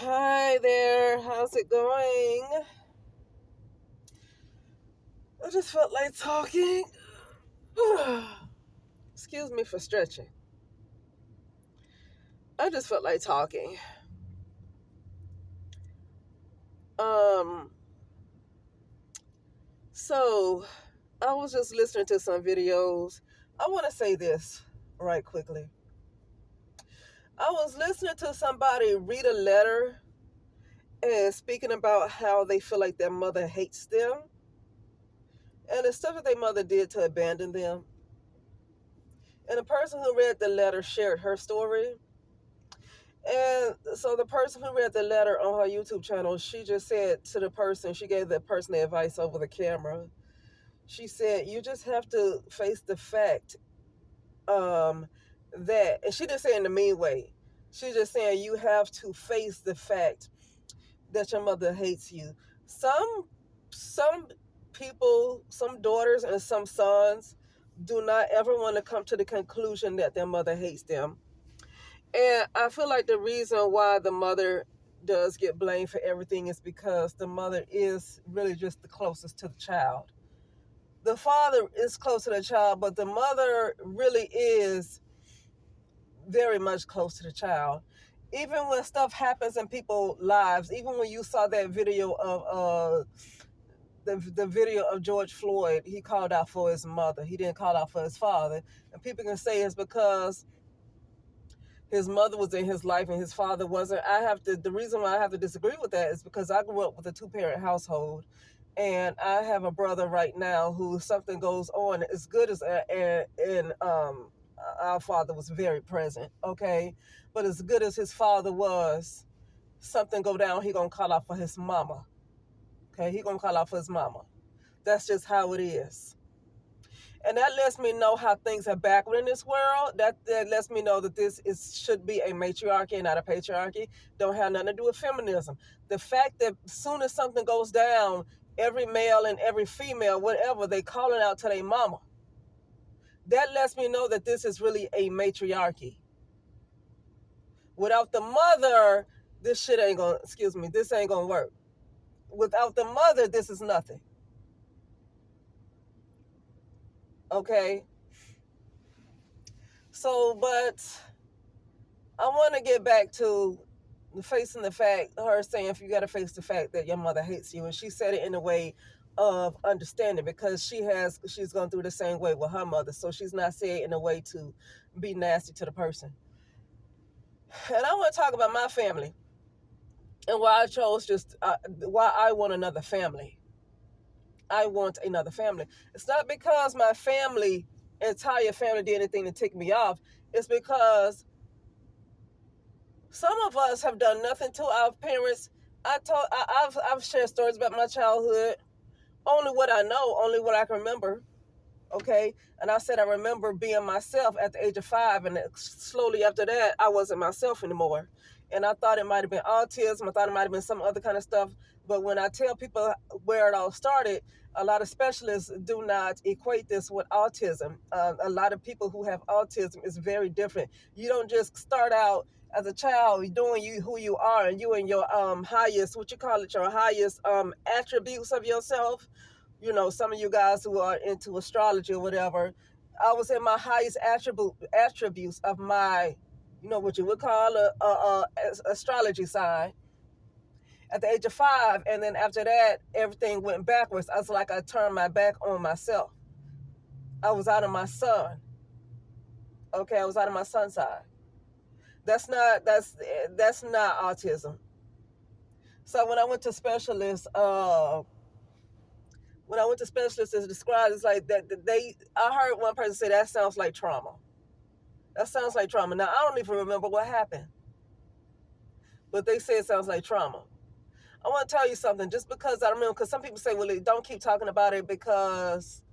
Hi there, how's it going? I just felt like talking. Excuse me for stretching. I just felt like talking. Um, so I was just listening to some videos. I want to say this right quickly. I was listening to somebody read a letter and speaking about how they feel like their mother hates them and the stuff that their mother did to abandon them. And the person who read the letter shared her story. And so the person who read the letter on her YouTube channel, she just said to the person, she gave the person the advice over the camera. She said, you just have to face the fact that, and she didn't say it in a mean way. She's just saying you have to face the fact that your mother hates you. Some people, some daughters and some sons do not ever want to come to the conclusion that their mother hates them. And I feel like the reason why the mother does get blamed for everything is because the mother is really just the closest to the child. The father is close to the child, but the mother really is very much close to the child. Even when stuff happens in people's lives, even when you saw that video of the video of George Floyd, he called out for his mother. He didn't call out for his father. And people can say it's because his mother was in his life and his father wasn't. The reason why I have to disagree with that is because I grew up with a two-parent household, and I have a brother right now who something goes on as good as and our father was very present, okay, but as good as his father was, something go down, he gonna call out for his mama, okay, he gonna call out for his mama. That's just how it is. And that lets me know how things are backward in this world. That lets me know that should be a matriarchy and not a patriarchy. Don't have nothing to do with feminism. The fact that as soon as something goes down, every male and every female, whatever, they calling out to their mama. That lets me know that this is really a matriarchy. Without the mother, this ain't gonna work. Without the mother, this is nothing. Okay? So, but I want to get back to facing the fact, her saying, if you got to face the fact that your mother hates you. And she said it in a way of understanding because she's gone through the same way with her mother. So she's not saying it in a way to be nasty to the person. And I want to talk about my family and why I chose why I want another family. I want another family. It's not because my entire family did anything to tick me off. It's because some of us have done nothing to our parents. I've shared stories about my childhood, only what I know, only what I can remember. Okay, and I said I remember being myself at the age of 5, and slowly after that, I wasn't myself anymore. And I thought it might have been autism. I thought it might have been some other kind of stuff. But when I tell people where it all started, a lot of specialists do not equate this with autism. A lot of people who have autism is very different. You don't just start out as a child doing who you are, and you and your highest, what you call it, your highest attributes of yourself. You know, some of you guys who are into astrology or whatever, I was in my highest attributes of my, what you would call a astrology sign at the age of 5. And then after that, everything went backwards. I was like, I turned my back on myself. I was out of my sun. Okay, I was out of my sun side. That's not autism. So when I went to specialists, it's described as like that. I heard one person say that sounds like trauma. That sounds like trauma. Now I don't even remember what happened, but they say it sounds like trauma. I want to tell you something. Just because I remember, because some people say, well, don't keep talking about it because,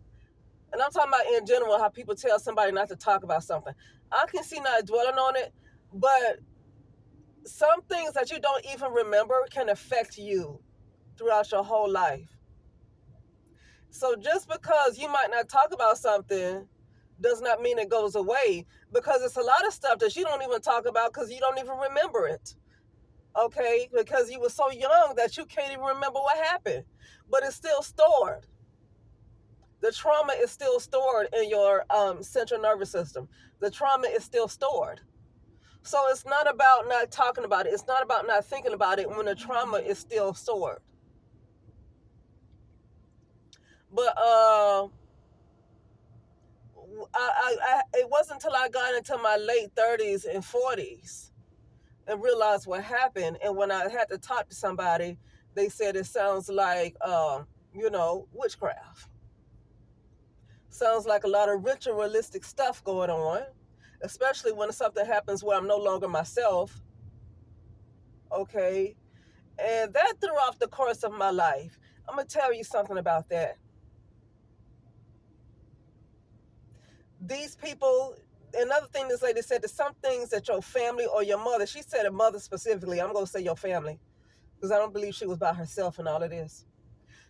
and I'm talking about in general how people tell somebody not to talk about something. I can see not dwelling on it, but some things that you don't even remember can affect you throughout your whole life. So just because you might not talk about something does not mean it goes away, because it's a lot of stuff that you don't even talk about because you don't even remember it. okay? Because you were so young that you can't even remember what happened, but it's still stored. The trauma is still stored in your central nervous system. The trauma is still stored. So it's not about not talking about it. It's not about not thinking about it when the trauma is still stored. But it wasn't until I got into my late 30s and 40s and realized what happened. And when I had to talk to somebody, they said it sounds like, witchcraft. Sounds like a lot of ritualistic stuff going on, especially when something happens where I'm no longer myself. Okay. And that threw off the course of my life. I'm going to tell you something about that. These people, another thing this lady said, there's some things that your family or your mother, she said a mother specifically, I'm going to say your family, because I don't believe she was by herself in all of this.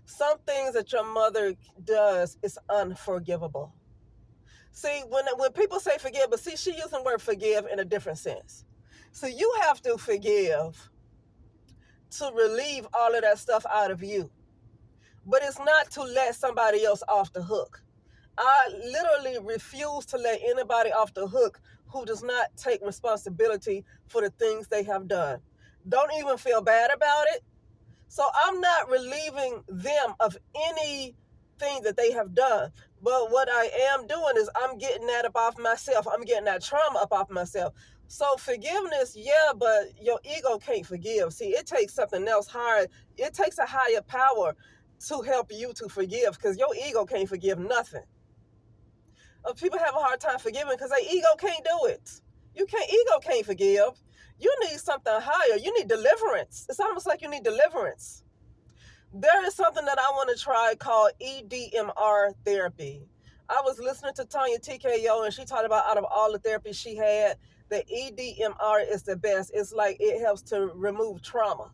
Some things that your mother does is unforgivable. See, when people say forgive, but see, she used the word forgive in a different sense. So you have to forgive to relieve all of that stuff out of you. But it's not to let somebody else off the hook. I literally refuse to let anybody off the hook who does not take responsibility for the things they have done. Don't even feel bad about it. So I'm not relieving them of anything that they have done. But what I am doing is I'm getting that up off myself. I'm getting that trauma up off myself. So forgiveness, yeah, but your ego can't forgive. See, it takes something else higher. It takes a higher power to help you to forgive, because your ego can't forgive nothing. People have a hard time forgiving because their ego can't do it. Ego can't forgive. You need something higher. You need deliverance. It's almost like you need deliverance. There is something that I want to try called EDMR therapy. I was listening to Tanya TKO, and she talked about out of all the therapies she had, the EDMR is the best. It's like it helps to remove trauma.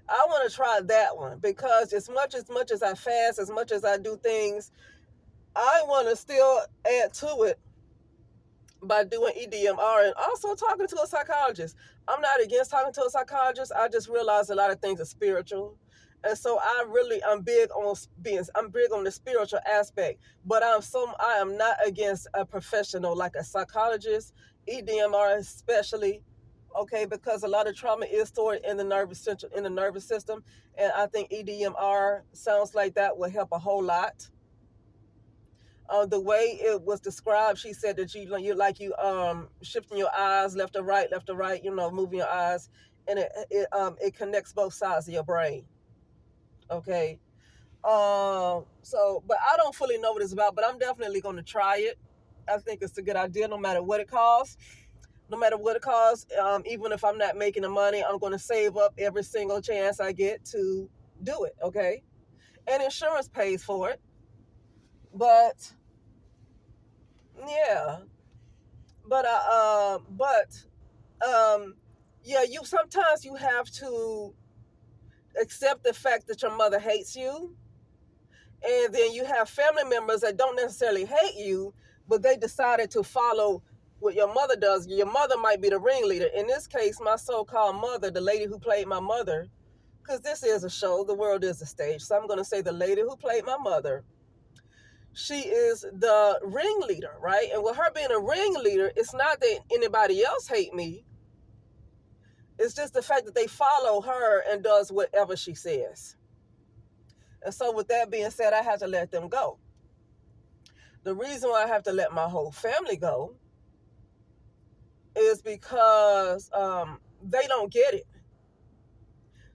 I want to try that one because as much as I fast, as much as I do things, I want to still add to it by doing EDMR and also talking to a psychologist. I'm not against talking to a psychologist. I just realize a lot of things are spiritual. And so I'm big on the spiritual aspect, but I am not against a professional like a psychologist, EDMR especially, okay, because a lot of trauma is stored in the nervous system, and I think EDMR sounds like that will help a whole lot. The way it was described, she said that you shifting your eyes left to right, moving your eyes, and it connects both sides of your brain. Okay. But I don't fully know what it's about, but I'm definitely going to try it. I think it's a good idea, no matter what it costs. Even if I'm not making the money, I'm going to save up every single chance I get to do it. Okay. And insurance pays for it. But yeah, you sometimes you have to accept the fact that your mother hates you, and then you have family members that don't necessarily hate you, but they decided to follow what your mother does. Your mother might be the ringleader. In this case, my so-called mother, the lady who played my mother, because this is a show, the world is a stage, so I'm going to say the lady who played my mother, she is the ringleader, right? And with her being a ringleader, it's not that anybody else hate me. It's just the fact that they follow her and does whatever she says. And so with that being said, I had to let them go. The reason why I have to let my whole family go is because they don't get it.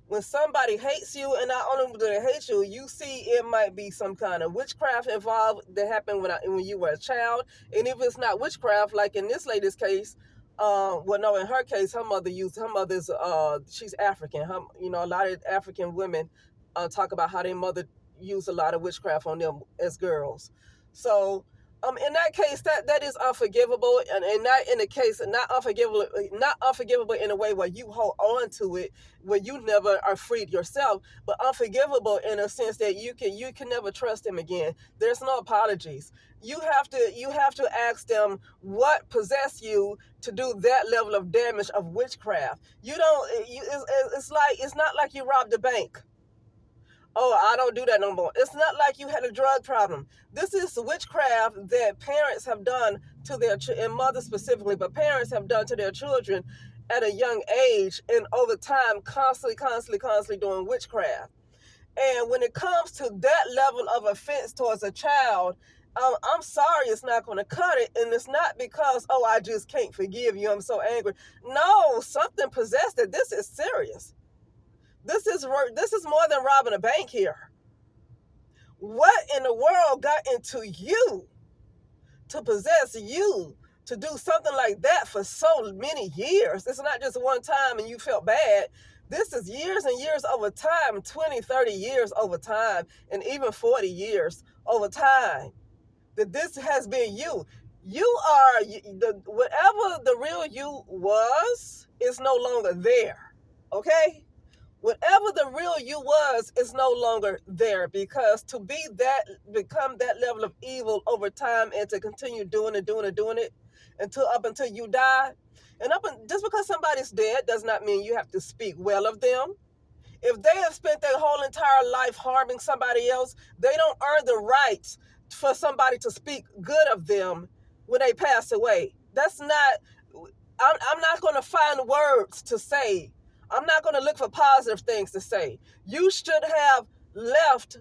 When somebody hates you, and not only do they hate you, you see it might be some kind of witchcraft involved that happened when you were a child. And if it's not witchcraft, like in this lady's case, in her case, she's African. A lot of African women talk about how their mother used a lot of witchcraft on them as girls. So In that case, that is unforgivable, and not in the case, not unforgivable in a way where you hold on to it, where you never are freed yourself, but unforgivable in a sense that you can never trust them again. There's no apologies. You have to ask them what possessed you to do that level of damage of witchcraft. You don't. It's not like you robbed a bank. Oh, I don't do that no more. It's not like you had a drug problem. This is witchcraft that parents have done to their and mothers specifically, but parents have done to their children at a young age, and over time, constantly doing witchcraft. And when it comes to that level of offense towards a child, I'm sorry, it's not going to cut it. And it's not because, oh, I just can't forgive you, I'm so angry. No, something possessed it. This is serious. This is more than robbing a bank here. What in the world got into you to possess you to do something like that for so many years? It's not just one time and you felt bad. This is years and years over time, 20, 30 years over time, and even 40 years over time, that this has been you. You are, whatever the real you was, is no longer there, okay? Whatever the real you was is no longer there, because to become that level of evil over time and to continue doing it until you die, just because somebody's dead does not mean you have to speak well of them. If they have spent their whole entire life harming somebody else, they don't earn the right for somebody to speak good of them when they pass away. I'm not going to find words to say. I'm not going to look for positive things to say. You should have left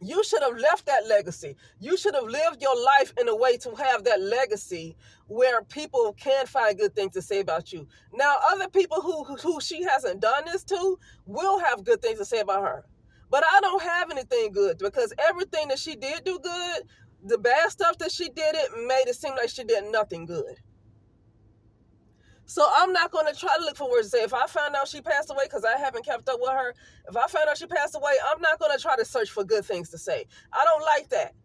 that legacy. You should have lived your life in a way to have that legacy where people can find good things to say about you. Now, other people who she hasn't done this to will have good things to say about her. But I don't have anything good, because everything that she did do good, the bad stuff that she did, it made it seem like she did nothing good. So I'm not going to try to look for words to say. If I find out she passed away, because I haven't kept up with her, if I find out she passed away, I'm not going to try to search for good things to say. I don't like that.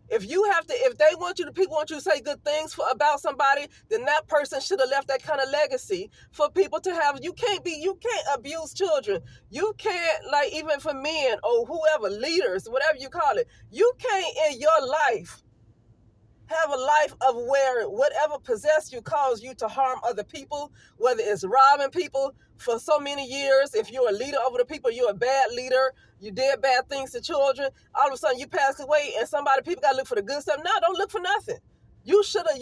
If people want you to say good things about somebody, then that person should have left that kind of legacy for people to have. You can't abuse children. You can't, like, even for men or whoever, leaders, whatever you call it, you can't in your life have a life of where whatever possessed you caused you to harm other people, whether it's robbing people for so many years. If you're a leader over the people, you're a bad leader, you did bad things to children, all of a sudden you pass away and people got to look for the good stuff. No, don't look for nothing. You should have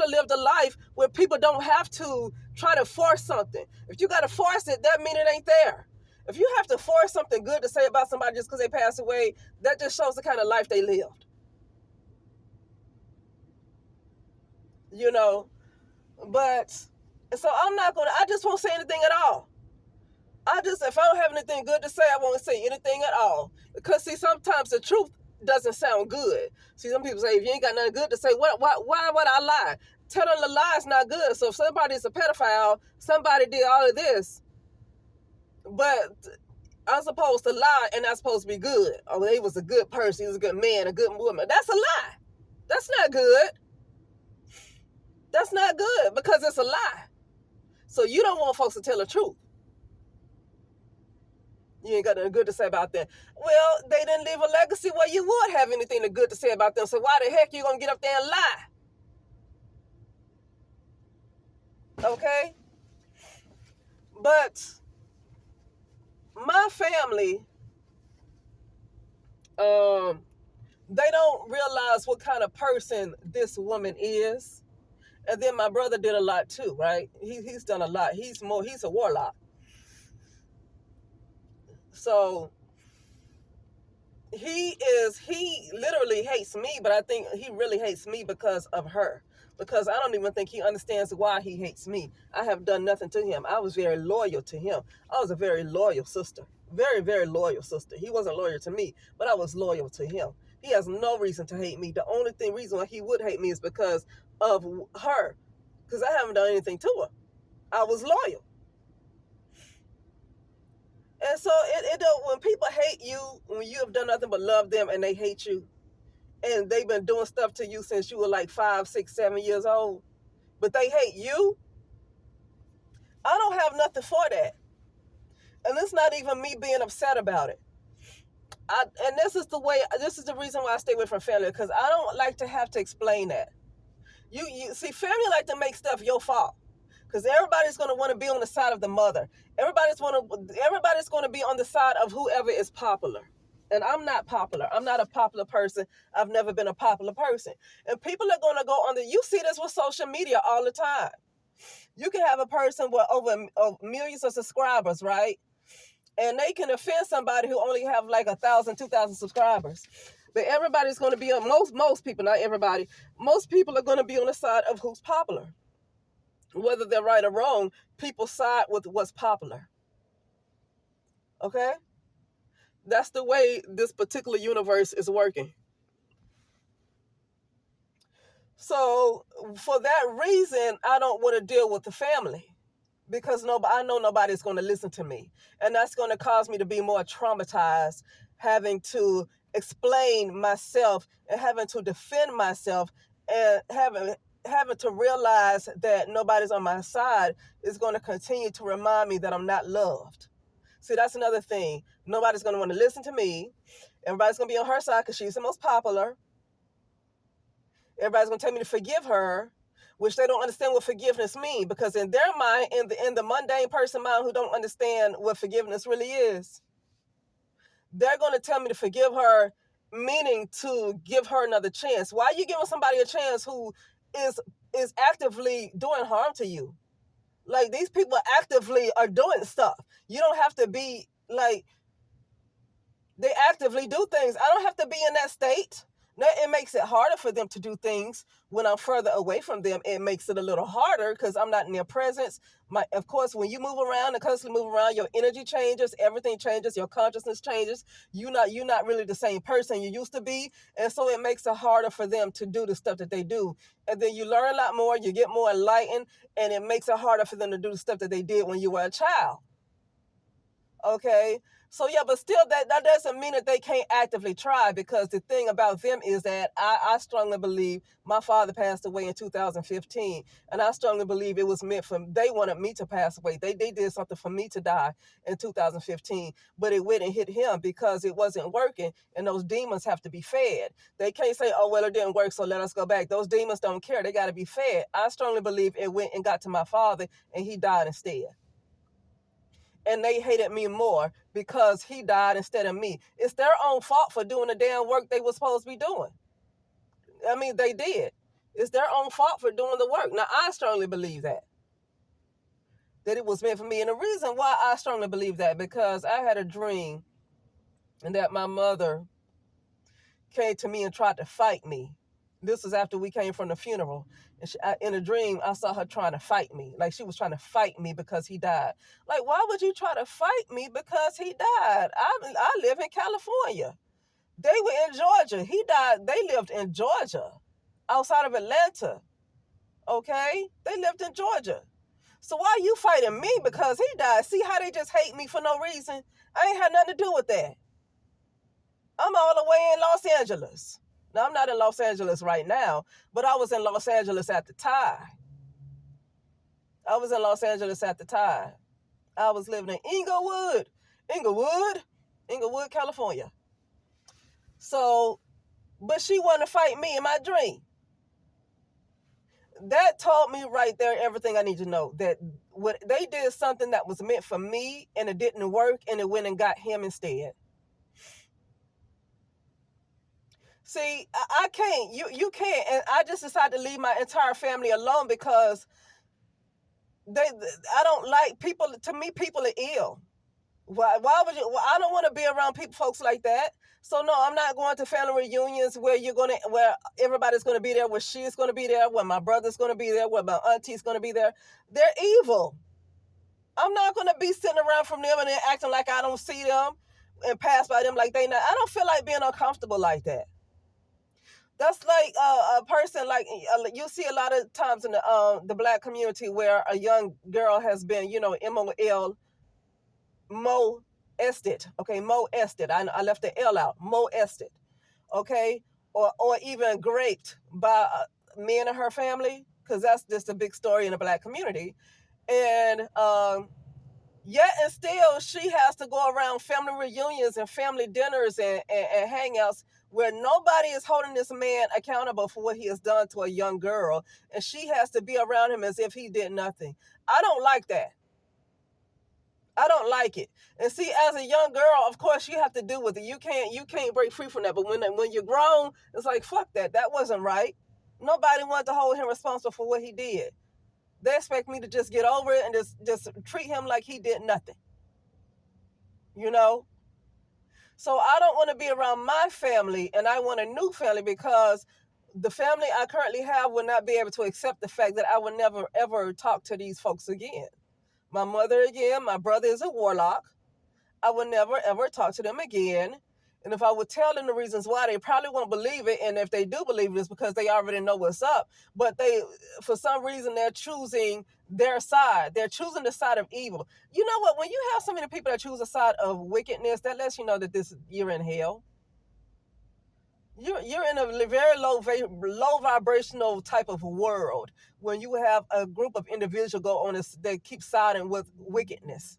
lived a life where people don't have to try to force something. If you got to force it, that means it ain't there. If you have to force something good to say about somebody just because they passed away, that just shows the kind of life they lived. You know, but so I just won't say anything at all. If I don't have anything good to say, I won't say anything at all. Because see, sometimes the truth doesn't sound good. See, some people say, if you ain't got nothing good to say, why would I lie? Telling the lie is not good. So if somebody's a pedophile, somebody did all of this, but I'm supposed to lie and not supposed to be good. Oh, he was a good person, he was a good man, a good woman. That's a lie. That's not good. That's not good, because it's a lie. So you don't want folks to tell the truth. You ain't got nothing good to say about them. Well, they didn't leave a legacy where you would have anything good to say about them. So why the heck you gonna get up there and lie? Okay? But my family, they don't realize what kind of person this woman is. And then my brother did a lot too, right? He's done a lot. He's a warlock. So he literally hates me, but I think he really hates me because of her. Because I don't even think he understands why he hates me. I have done nothing to him. I was very loyal to him. I was a very loyal sister. Very, very loyal sister. He wasn't loyal to me, but I was loyal to him. He has no reason to hate me. The only reason why he would hate me is because of her. Because I haven't done anything to her. I was loyal. And so it don't, when people hate you, when you have done nothing but love them and they hate you, and they've been doing stuff to you since you were like 5, 6, 7 years old, but they hate you, I don't have nothing for that. And it's not even me being upset about it. And this is the reason why I stay away from family, because I don't like to have to explain that. You see, family like to make stuff your fault, because everybody's going to want to be on the side of the mother. Everybody's going to be on the side of whoever is popular. And I'm not popular. I'm not a popular person. I've never been a popular person. And people are going to go on you see this with social media all the time. You can have a person with over millions of subscribers, right? And they can offend somebody who only have like 1,000, 2,000 subscribers. But everybody's going to be on, most people, not everybody, most people are going to be on the side of who's popular. Whether they're right or wrong, people side with what's popular. Okay? That's the way this particular universe is working. So for that reason, I don't want to deal with the family, because I know nobody's going to listen to me. And that's going to cause me to be more traumatized, having to explain myself and having to defend myself, and having to realize that nobody's on my side is going to continue to remind me that I'm not loved. See, that's another thing. Nobody's going to want to listen to me. Everybody's going to be on her side because she's the most popular. Everybody's going to tell me to forgive her, which they don't understand what forgiveness means, because in their mind, in the mundane person mind who don't understand what forgiveness really is, they're going to tell me to forgive her, meaning to give her another chance. Why are you giving somebody a chance who is actively doing harm to you? Like, these people actively are doing stuff. You don't have to be like, they actively do things. I don't have to be in that state. It makes it harder for them to do things when I'm further away from them. It makes it a little harder because I'm not in their presence. Of course, when you move around and constantly move around, your energy changes, everything changes, your consciousness changes. You're not really the same person you used to be. And so it makes it harder for them to do the stuff that they do. And then you learn a lot more, you get more enlightened, and it makes it harder for them to do the stuff that they did when you were a child. Okay? So yeah, but still that doesn't mean that they can't actively try, because the thing about them is that I strongly believe my father passed away in 2015, and I strongly believe it was meant for, they wanted me to pass away. They did something for me to die in 2015, but it went and hit him because it wasn't working, and those demons have to be fed. They can't say, oh, well, it didn't work, so let us go back. Those demons don't care. They got to be fed. I strongly believe it went and got to my father, and he died instead. And they hated me more because he died instead of me. It's their own fault for doing the damn work they were supposed to be doing. I mean, they did. It's their own fault for doing the work. Now, I strongly believe that it was meant for me. And the reason why I strongly believe that, because I had a dream and that my mother came to me and tried to fight me. This was after we came from the funeral. And in a dream, I saw her trying to fight me. Like, she was trying to fight me because he died. Like, why would you try to fight me because he died? I live in California. They were in Georgia. He died. They lived in Georgia, outside of Atlanta. Okay? They lived in Georgia. So why are you fighting me because he died? See how they just hate me for no reason? I ain't had nothing to do with that. I'm all the way in Los Angeles. Now, I'm not in Los Angeles right now, but I was in Los Angeles at the time. I was living in Inglewood, California. So, but she wanted to fight me in my dream. That told me right there everything I need to know. That what they did something that was meant for me, and it didn't work, and it went and got him instead. See, I can't. You can't. And I just decided to leave my entire family alone because I don't like people. To me, people are ill. Why would you? Well, I don't want to be around folks like that. So no, I'm not going to family reunions where where everybody's gonna be there, where she's gonna be there, where my brother's gonna be there, where my auntie's gonna be there. They're evil. I'm not gonna be sitting around from them and then acting like I don't see them and pass by them like they not. I don't feel like being uncomfortable like that. That's like a person, like you see a lot of times in the black community where a young girl has been, MOL, Ested, okay, molested. I left the L out, molested, okay, or even raped by men in her family, because that's just a big story in the Black community, and yet and still she has to go around family reunions and family dinners and hangouts where nobody is holding this man accountable for what he has done to a young girl, and she has to be around him as if he did nothing. I don't like that. I don't like it. And see, as a young girl, of course, you have to do with it. You can't break free from that. But when you're grown, it's like, fuck that. That wasn't right. Nobody wanted to hold him responsible for what he did. They expect me to just get over it and just treat him like he did nothing. You know? So I don't want to be around my family, and I want a new family, because the family I currently have will not be able to accept the fact that I will never, ever talk to these folks again. My mother again, my brother is a warlock. I would never, ever talk to them again. And if I would tell them the reasons why, they probably won't believe it. And if they do believe it, it's because they already know what's up. But they, for some reason, they're choosing their side. They're choosing the side of evil. You know what? When you have so many people that choose a side of wickedness, that lets you know that you're in hell. You're in a very low vibrational type of world when you have a group of individuals go on this, they keep siding with wickedness.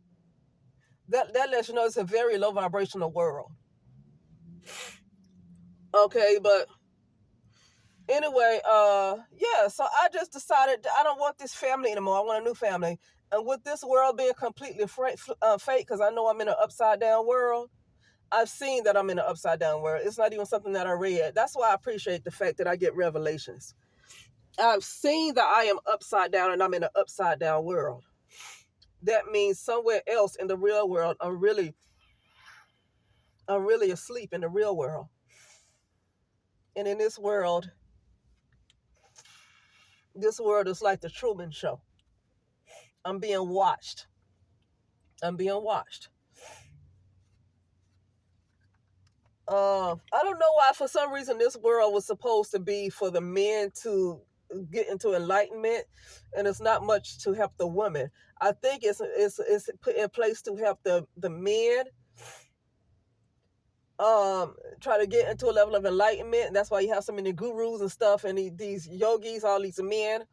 That lets you know it's a very low vibrational world. Okay, but anyway, yeah, so I just decided I don't want this family anymore. I want a new family. And with this world being completely fake, because I know I'm in an upside down world, I've seen that I'm in an upside down world. It's not even something that I read. That's why I appreciate the fact that I get revelations. I've seen that I am upside down and I'm in an upside down world. That means somewhere else in the real world, I'm really asleep in the real world. And in this world is like the Truman Show. I'm being watched. I don't know why, for some reason, this world was supposed to be for the men to get into enlightenment, and it's not much to help the women. I think it's put in place to help the men try to get into a level of enlightenment. And that's why you have so many gurus and stuff, and these yogis, all these men.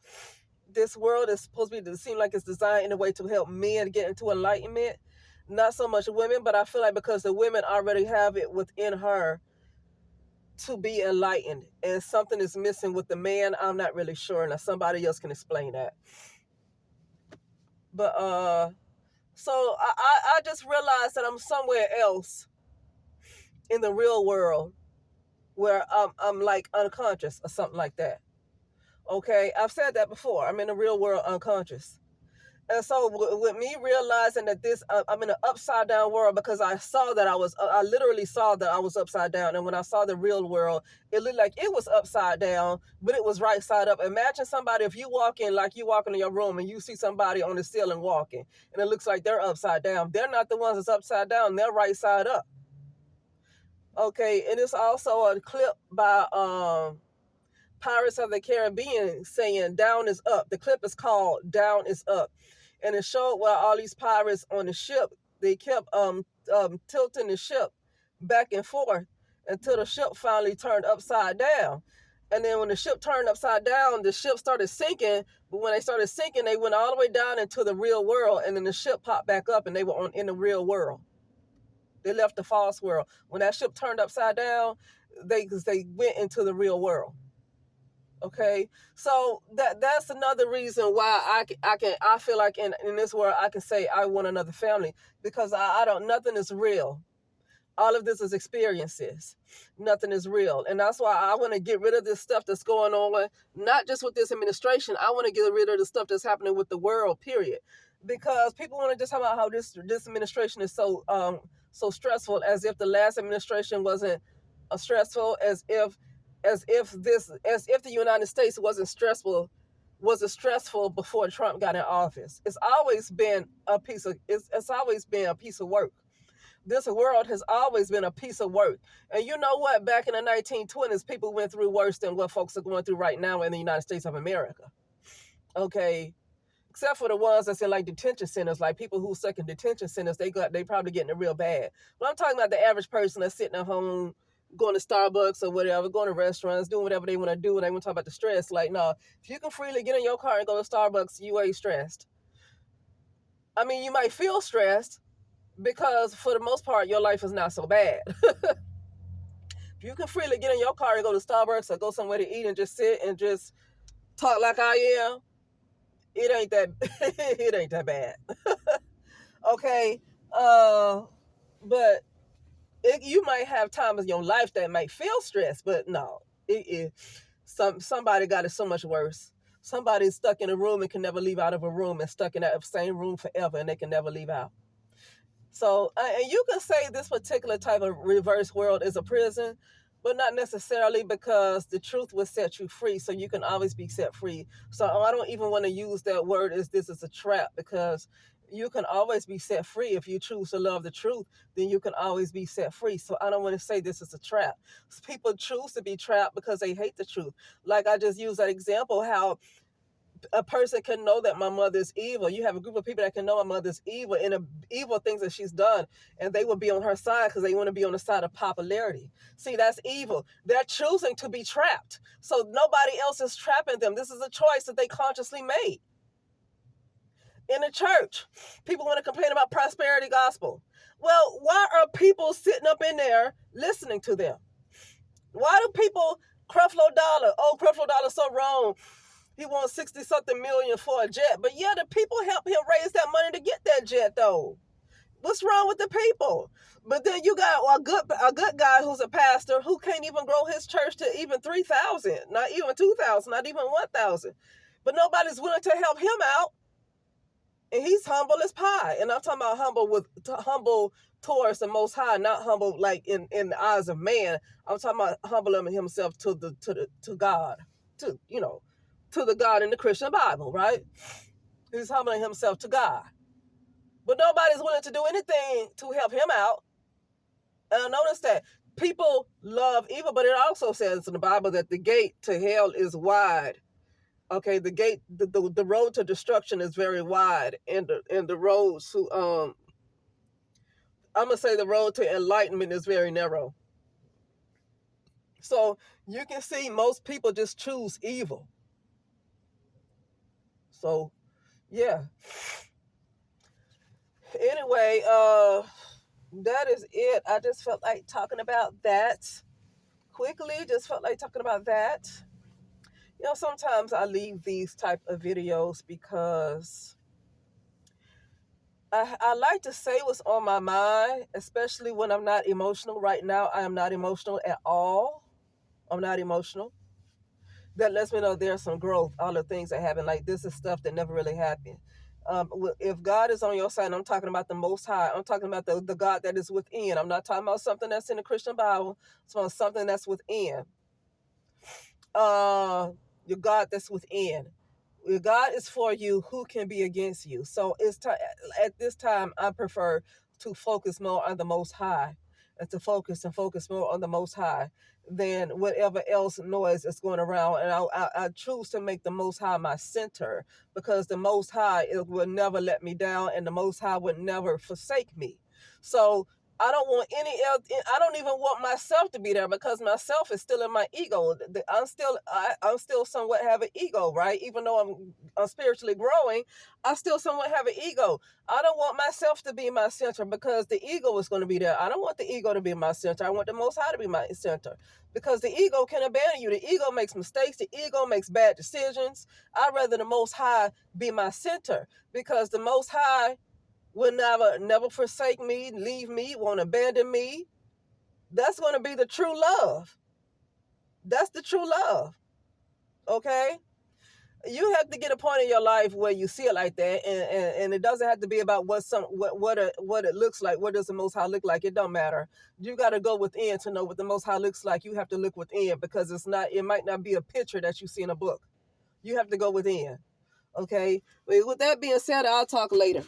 This world is supposed to be, seem like it's designed in a way to help men get into enlightenment, not so much women. But I feel like because the women already have it within her to be enlightened, and something is missing with the man, I'm not really sure. Now somebody else can explain that. But so I just realized that I'm somewhere else in the real world where I'm like unconscious or something like that. Okay, I've said that before. I'm in the real world unconscious. And so with me realizing that I'm in an upside down world, because I literally saw that I was upside down. And when I saw the real world, it looked like it was upside down, but it was right side up. Imagine somebody, if you walk in, like you walk into your room and you see somebody on the ceiling walking, and it looks like they're upside down. They're not the ones that's upside down. They're right side up. Okay, and it's also a clip by Pirates of the Caribbean saying "Down is up." The clip is called "Down is Up," and it showed where all these pirates on the ship, they kept tilting the ship back and forth until the ship finally turned upside down. And then when the ship turned upside down, the ship started sinking. But when they started sinking, they went all the way down into the real world, and then the ship popped back up, and they were in the real world. They left the false world. When that ship turned upside down, they went into the real world. Okay, so that's another reason why I feel like in this world I can say I want another family, because I don't, nothing is real. All of this is experiences. Nothing is real. And that's why I want to get rid of this stuff that's going on, not just with this administration. I want to get rid of the stuff that's happening with the world, period. Because people want to just talk about how this administration is so stressful, as if the last administration wasn't stressful, as if the United States wasn't stressful before Trump got in office. It's always been a piece of work. This world has always been a piece of work. And you know what? Back in the 1920s, people went through worse than what folks are going through right now in the United States of America. Okay? except for the ones that's in like detention centers, like people who stuck in detention centers, they probably getting it real bad. But I'm talking about the average person that's sitting at home, going to Starbucks or whatever, going to restaurants, doing whatever they want to do. And they want to talk about the stress. Like, no, if you can freely get in your car and go to Starbucks, you ain't stressed. I mean, you might feel stressed because for the most part, your life is not so bad. If you can freely get in your car and go to Starbucks or go somewhere to eat and just sit and just talk like I am, it ain't that bad. Okay. But you might have times in your life that might feel stressed, but no, somebody got it so much worse. Somebody's stuck in a room and can never leave out of a room, and stuck in that same room forever, and they can never leave out. So, and you can say this particular type of reverse world is a prison, but not necessarily, because the truth will set you free. So you can always be set free. So I don't even want to use that word as this is a trap, because you can always be set free. If you choose to love the truth, then you can always be set free. So I don't want to say this is a trap. People choose to be trapped because they hate the truth. Like I just used that example, how a person can know that my mother is evil. You have a group of people that can know my mother's evil and the evil things that she's done, and they will be on her side because they want to be on the side of popularity. See, that's evil. They're choosing to be trapped. So nobody else is trapping them. This is a choice that they consciously made. In the church, people want to complain about prosperity gospel. Well, why are people sitting up in there listening to them? Why do people, Creflo Dollar, oh, Creflo Dollar's so wrong. He wants 60-something million for a jet. But yeah, the people help him raise that money to get that jet, though. What's wrong with the people? But then you got a good guy who's a pastor who can't even grow his church to even 3,000, not even 2,000, not even 1,000. But nobody's willing to help him out. And he's humble as pie. And I'm talking about humble towards the Most High, not humble like in the eyes of man. I'm talking about humbling himself to God, to the God in the Christian Bible, right? He's humbling himself to God. But nobody's willing to do anything to help him out. And I noticed that people love evil, but it also says in the Bible that the gate to hell is wide. Okay, the gate, the road to destruction is very wide, and the roads to I'm gonna say the road to enlightenment is very narrow. So you can see most people just choose evil. So yeah. Anyway, that is it. I just felt like talking about that quickly. Just felt like talking about that. Sometimes I leave these type of videos because I like to say what's on my mind, especially when I'm not emotional. Right now, I am not emotional at all. I'm not emotional. That lets me know there's some growth. All the things that happen, like this is stuff that never really happened. If God is on your side, I'm talking about the Most High. I'm talking about the God that is within. I'm not talking about something that's in the Christian Bible. I'm talking about something that's within. Your God that's within. If God is for you, who can be against you? So at this time, I prefer to focus more on the Most High, and to focus more on the Most High than whatever else noise is going around. And I choose to make the Most High my center, because the Most High will never let me down, and the Most High would never forsake me. So I don't want I don't even want myself to be there, because myself is still in my ego. I'm still somewhat have an ego, right? Even though I'm spiritually growing, I still somewhat have an ego. I don't want myself to be my center, because the ego is going to be there. I don't want the ego to be my center. I want the Most High to be my center, because the ego can abandon you. The ego makes mistakes. The ego makes bad decisions. I'd rather the Most High be my center, because the Most High will never forsake me, leave me, won't abandon me. That's going to be the true love. That's the true love. Okay? You have to get a point in your life where you see it like that, and it doesn't have to be about what it looks like. What does the Most High look like? It don't matter. You got to go within to know what the Most High looks like. You have to look within, because it might not be a picture that you see in a book. You have to go within. Okay? With that being said, I'll talk later.